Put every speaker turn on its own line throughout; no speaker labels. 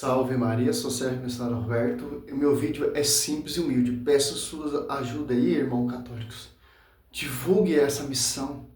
Salve Maria, sou Sérgio Missionário Roberto e o meu vídeo é simples e humilde. Peço sua ajuda aí, irmão católicos. Divulgue essa missão.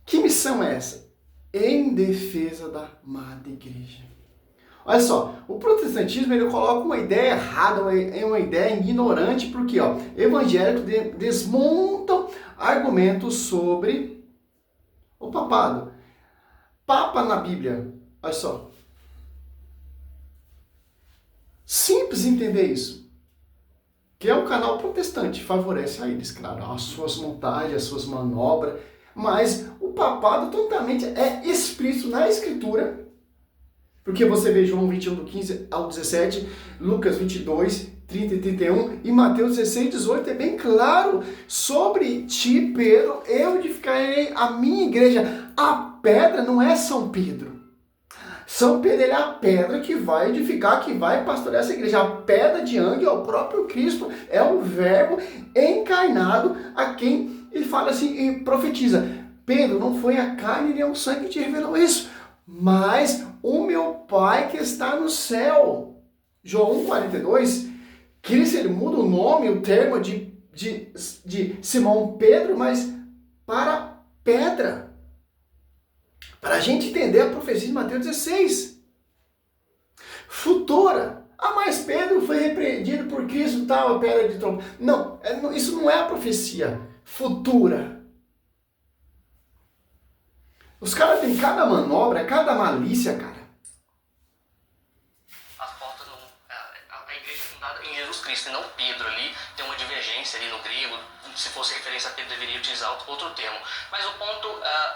Que missão é essa? Em defesa da amada igreja. Olha só, o protestantismo ele coloca uma ideia errada, uma ideia ignorante, porque evangélicos desmontam argumentos sobre o papado. Papa na Bíblia, olha só. Simples entender isso. Que é um canal protestante, favorece a eles, claro, as suas montagens, as suas manobras, mas o papado totalmente é explícito na Escritura, porque você vê João 21, do 15 ao 17, Lucas 22, 30 e 31, e Mateus 16, 18, é bem claro sobre ti, Pedro, eu edificarei a minha igreja. A pedra não é São Pedro. São Pedro é a pedra que vai edificar, que vai pastorear essa igreja. A pedra de ângulo é o próprio Cristo, é o verbo encarnado a quem ele fala assim e profetiza. Pedro, não foi a carne nem o sangue que te revelou isso, mas o meu Pai que está no céu. João 1,42, Cristo ele muda o nome, o termo de Simão Pedro, mas para pedra. Para a gente entender a profecia de Mateus 16. Futura. Mas Pedro foi repreendido por Cristo, tal, a pedra de trombone. Não, isso não é a profecia futura. Os caras têm cada manobra, cada malícia, cara.
As portas a igreja é fundada em Jesus Cristo, e não Pedro ali. Tem uma divergência ali no grego. Se fosse referência a Pedro, deveria utilizar outro termo. Mas o ponto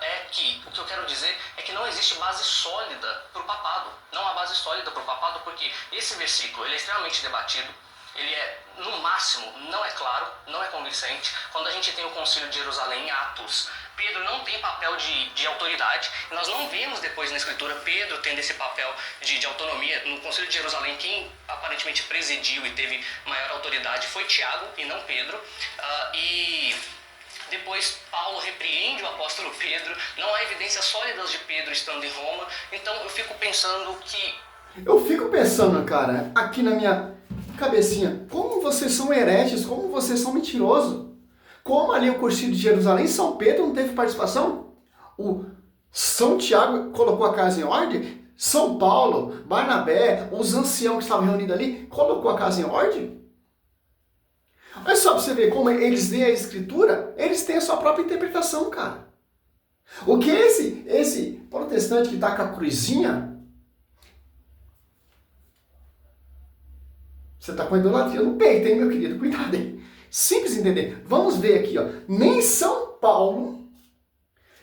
é que, o que eu quero dizer é que não existe base sólida para o papado. Não há base sólida para o papado, porque esse versículo ele é extremamente debatido. Ele é, no máximo, não é claro, não é convincente. Quando a gente tem o Concílio de Jerusalém em Atos, Pedro não tem papel de autoridade. Nós não vemos depois na Escritura Pedro tendo esse papel de autonomia. No Concílio de Jerusalém, quem aparentemente presidiu e teve maior autoridade foi Tiago e não Pedro. E depois Paulo repreende o apóstolo Pedro. Não há evidências sólidas de Pedro estando em Roma. Então eu fico pensando que...
cara, aqui na minha cabecinha, como vocês são hereges, como vocês são mentirosos. Como ali o Concílio de Jerusalém, São Pedro não teve participação? O São Tiago colocou a casa em ordem? São Paulo, Barnabé, os anciãos que estavam reunidos ali, colocou a casa em ordem? Olha só pra você ver como eles leem a Escritura, eles têm a sua própria interpretação, cara. O que esse protestante que tá com a cruzinha, você tá com a idolatria no peito, hein, meu querido? Cuidado aí. Simples entender. Vamos ver aqui, nem São Paulo,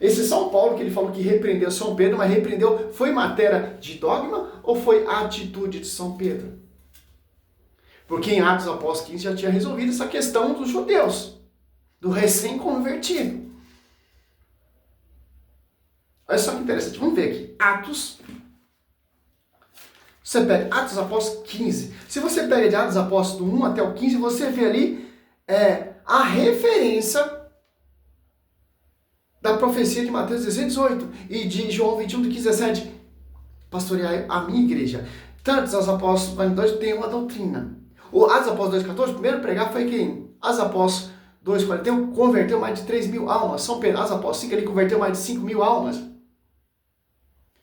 esse São Paulo que ele falou que repreendeu São Pedro, mas repreendeu, foi matéria de dogma ou foi atitude de São Pedro? Porque em Atos Apóstolos 15 já tinha resolvido essa questão dos judeus, do recém-convertido. Olha só que interessante, vamos ver aqui. Atos, você pega Atos Apóstolos 15. Se você pega de Atos Apóstolos 1 até o 15, você vê ali a referência da profecia de Mateus 16, 18 e de João 21, 15, 17. Pastorear a minha igreja. Tantos os apóstolos 42 têm uma doutrina. O Atos Apóstolos 2,14, o primeiro pregar foi quem? Atos Apóstolos 2,41 converteu mais de 3.000 almas. São Pedro, Atos Apóstolos 5 ele converteu mais de 5.000 almas.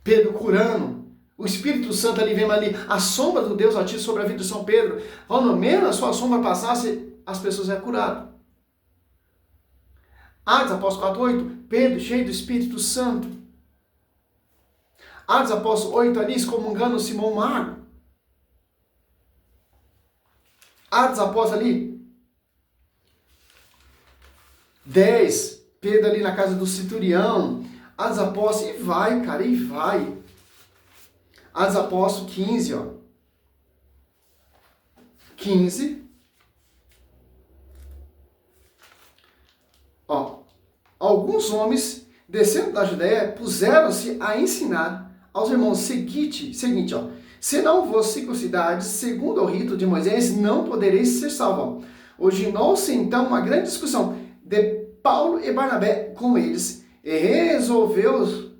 Pedro curando. O Espírito Santo ali vem ali. A sombra do Deus ativo sobre a vida de São Pedro. Quando menos a sua sombra passasse, as pessoas eram curadas. Atos Apóstolos 4,8, Pedro cheio do Espírito Santo. Atos Apóstolos 8 ali, excomungando Simão Mago. Atos Apóstolos ali, 10, Pedro ali na casa do centurião. Atos Apóstolos, e vai, cara, e vai. Atos Apóstolos 15, 15. Alguns homens, descendo da Judéia, puseram-se a ensinar aos irmãos seguinte, se não vos circuncidardes, segundo o rito de Moisés, não podereis ser salvos. Originou-se então uma grande discussão de Paulo e Barnabé com eles, e resolveu-se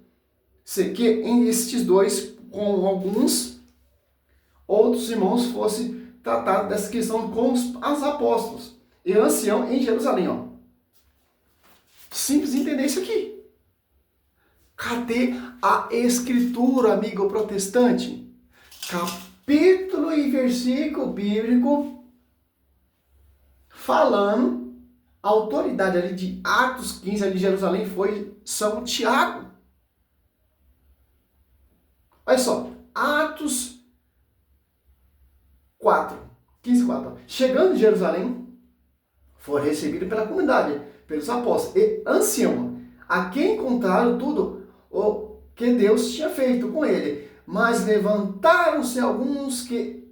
que estes dois, com alguns outros irmãos fossem tratados dessa questão com os apóstolos e ancião em Jerusalém. Ó. Simples entender isso aqui. Cadê a escritura, amigo protestante? Capítulo e versículo bíblico falando, a autoridade ali de Atos 15 ali de Jerusalém foi São Tiago. Olha só, Atos 4, 15, 4. Chegando em Jerusalém, foi recebido pela comunidade, pelos apóstolos e anciãos, a quem contaram tudo o que Deus tinha feito com ele. Mas levantaram-se alguns que,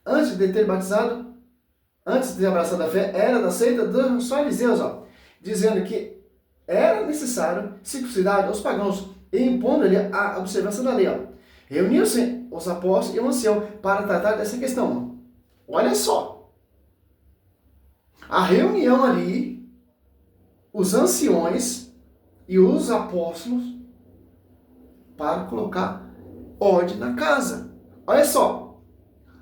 antes de ter batizado, antes de abraçar a fé, era da seita dos fariseus, ó, dizendo que era necessário circuncidar os pagãos e impondo-lhe a observância da lei. Reuniram-se os apóstolos e o ancião para tratar dessa questão. Ó. Olha só. A reunião ali, os anciões e os apóstolos para colocar ordem na casa. Olha só.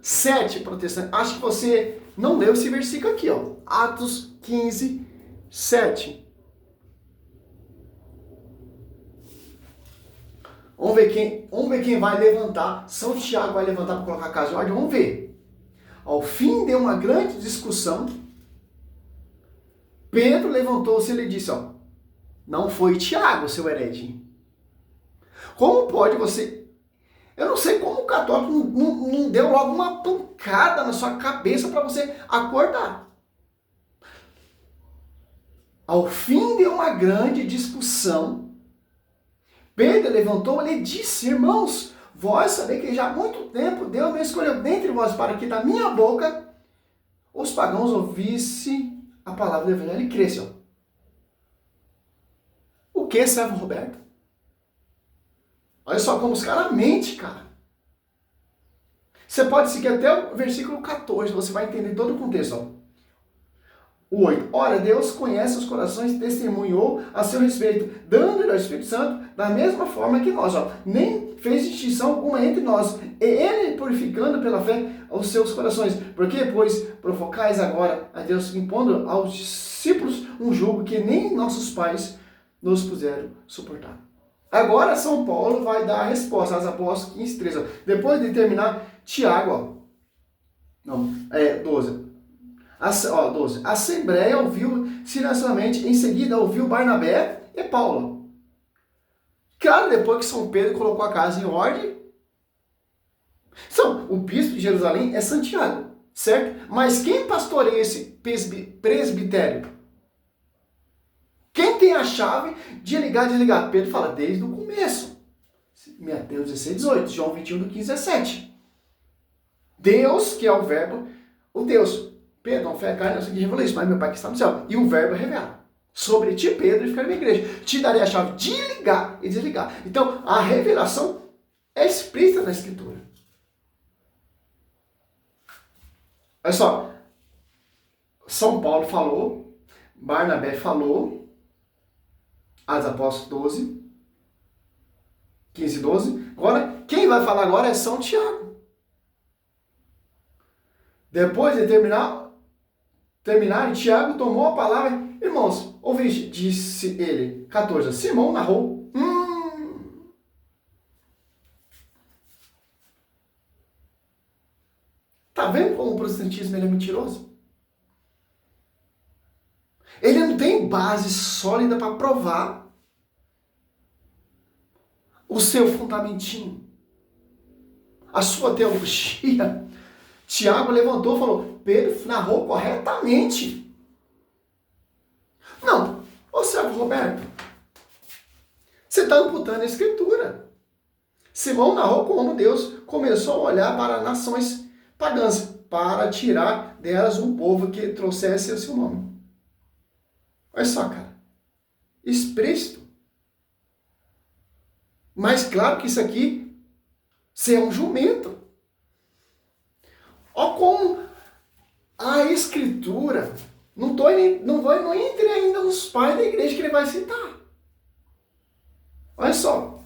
7 protestantes. Acho que você não leu esse versículo aqui, ó. Atos 15, 7. Vamos ver quem vai levantar. São Tiago vai levantar para colocar a casa em ordem. Vamos ver. Ao fim de uma grande discussão, Pedro levantou-se e ele disse, ó, não foi Tiago, seu herege. Como pode você... Eu não sei como o católico não deu logo uma pancada na sua cabeça para você acordar. Ao fim de uma grande discussão, Pedro levantou e disse, irmãos, vós sabeis que já há muito tempo Deus me escolheu dentre vós para que da minha boca os pagãos ouvissem a palavra do evangelho e cresçam. O que, servo Roberto? Olha só como os caras mentem, cara. Você pode seguir até o versículo 14, você vai entender todo o contexto. Ó. O 8. Ora, Deus conhece os corações e testemunhou a seu respeito, dando-lhe ao Espírito Santo da mesma forma que nós. Ó. Nem fez distinção alguma entre nós. E ele purificando pela fé os seus corações. Por quê? Pois provocais agora a Deus, impondo aos discípulos um jugo que nem nossos pais nos puderam suportar. Agora São Paulo vai dar a resposta aos apóstolos 15, 13. Ó. Depois de terminar, Tiago, ó. Não, 12. 12. A Assembleia ouviu silenciosamente, em seguida ouviu Barnabé e Paulo. Claro, depois que São Pedro colocou a casa em ordem. Então, o bispo de Jerusalém é Santiago, certo? Mas quem pastoreia esse presbitério? Quem tem a chave de ligar e desligar? Pedro fala desde o começo. Mateus 16, 18, João 21, do 15 a 17. Deus, que é o verbo, o Deus, Pedro, não foi a carne, não sei o que revelou isso, mas meu Pai que está no céu. E o verbo revela. Sobre ti, Pedro, e ficar na minha igreja. Te darei a chave de ligar e desligar. Então, a revelação é explícita na Escritura. Olha só. São Paulo falou, Barnabé falou, Atos Apóstolos 12, 15 e 12. Agora, quem vai falar agora é São Tiago. Depois de terminar, Tiago tomou a palavra. Irmãos, ouviste, disse ele, 14. Simão narrou. Tá vendo como o protestantismo ele é mentiroso? Ele não tem base sólida para provar o seu fundamentinho, a sua teologia. Tiago levantou e falou, Pedro narrou corretamente. Não, ô servo Roberto, você está amputando a Escritura. Simão narrou como Deus começou a olhar para nações pagãs, para tirar delas um povo que trouxesse o seu nome. Olha só, cara. Explícito. Mas claro que isso aqui, você é um jumento. Olha como a Escritura, não entre ainda os pais da igreja que ele vai citar. Olha só.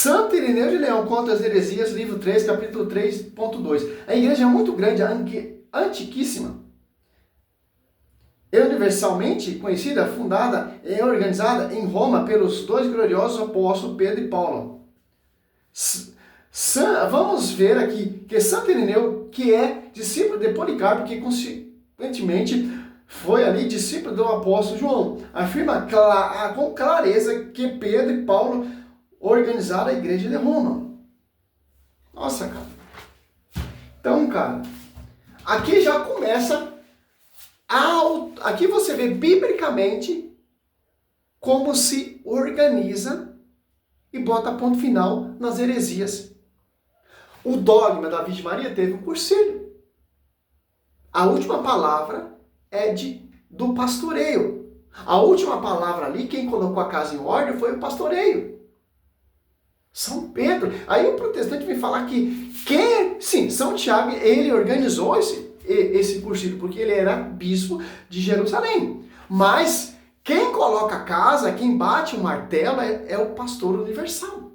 Santo Irineu de Leão contra as heresias, livro 3, capítulo 3.2. A igreja é muito grande, antiquíssima, é universalmente conhecida, fundada e organizada em Roma pelos dois gloriosos apóstolos Pedro e Paulo. Vamos ver aqui que Santo Irineu, que é discípulo de Policarpo, que consequentemente foi ali discípulo do apóstolo João, afirma com clareza que Pedro e Paulo organizaram a igreja de Roma. Nossa, cara. Então, cara, aqui já começa aqui você vê biblicamente como se organiza e bota ponto final nas heresias. O dogma da Virgem Maria teve um cursilho. A última palavra é do pastoreio. A última palavra ali, quem colocou a casa em ordem foi o pastoreio. São Pedro. Aí o protestante vem falar que sim, São Tiago, ele organizou esse cursilho, porque ele era bispo de Jerusalém. Mas quem coloca a casa, quem bate o martelo é o pastor universal.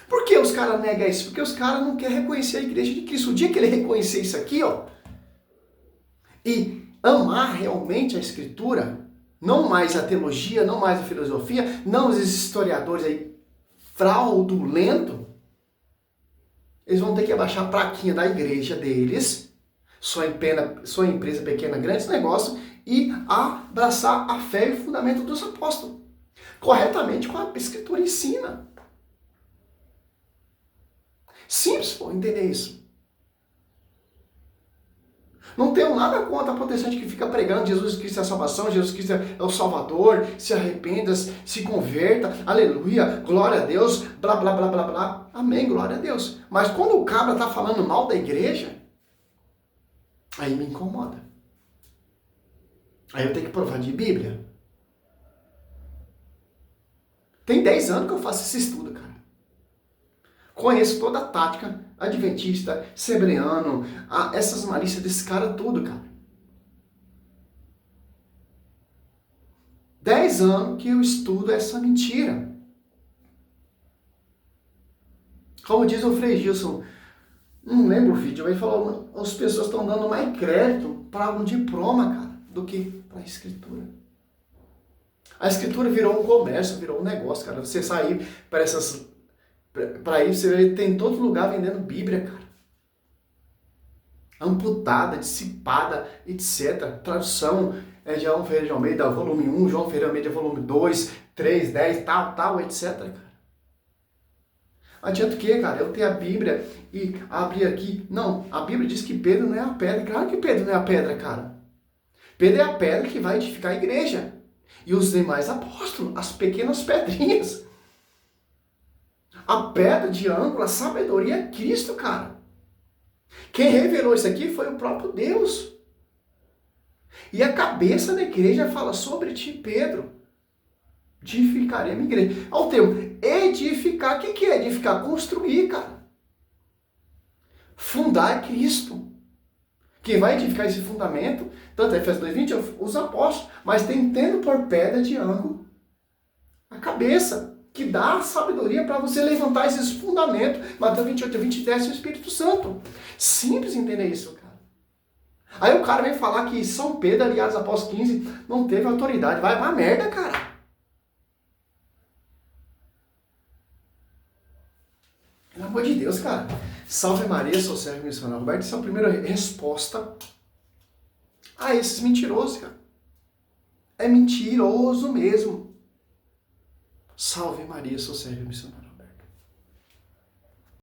Por que os caras negam isso? Porque os caras não querem reconhecer a igreja de Cristo. O dia que ele reconhecer isso aqui, ó, e amar realmente a escritura, não mais a teologia, não mais a filosofia, não os historiadores aí fraudulentos, eles vão ter que abaixar a plaquinha da igreja deles, sua empresa pequena, grandes negócios, e abraçar a fé e o fundamento dos apóstolos. Corretamente, como a escritura ensina. Simples, pô, entender isso. Não tenho nada contra a protestante que fica pregando Jesus Cristo é a salvação, Jesus Cristo é o Salvador, se arrependa, se converta, aleluia, glória a Deus, blá, blá, blá, blá, blá. Amém, glória a Deus. Mas quando o cabra está falando mal da igreja, aí me incomoda. Aí eu tenho que provar de Bíblia. Tem 10 anos que eu faço esse estudo, cara. Conheço toda a tática adventista, sebreano, essas malícias desse cara tudo, cara. 10 anos que eu estudo essa mentira. Como diz o Frei Gilson, não lembro o vídeo, ele falou, as pessoas estão dando mais crédito para um diploma, cara, do que para a escritura. A escritura virou um comércio, virou um negócio, cara. Você sair para isso, você tem em todo lugar vendendo Bíblia, cara. Amputada, dissipada, etc. Tradução João Ferreira de Almeida, volume 1, João Ferreira de Almeida, volume 2, 3, 10, tal, etc, cara. Adianta o quê, cara? Eu ter a Bíblia e abrir aqui. Não, a Bíblia diz que Pedro não é a pedra. Claro que Pedro não é a pedra, cara. Pedro é a pedra que vai edificar a igreja. E os demais apóstolos, as pequenas pedrinhas. A pedra de ângulo, a sabedoria é Cristo, cara. Quem revelou isso aqui foi o próprio Deus. E a cabeça da igreja fala sobre ti, Pedro. Edificarei a minha igreja. Olha o termo, edificar. O que é edificar? Construir, cara. Fundar é Cristo. Quem vai edificar esse fundamento, tanto Efésios 2:20, os apóstolos, mas tendo por pedra de ângulo a cabeça, que dá a sabedoria para você levantar esses fundamentos. Mateus 28:20, o Espírito Santo. Simples entender isso, cara. Aí o cara vem falar que São Pedro, aliás, após 15, não teve autoridade. Vai pra merda, cara. Pelo amor de Deus, cara. Salve Maria, sou servo missionário Roberto. Essa é a primeira resposta a esses mentirosos, cara. É mentiroso mesmo. Salve Maria, sou servo missionário.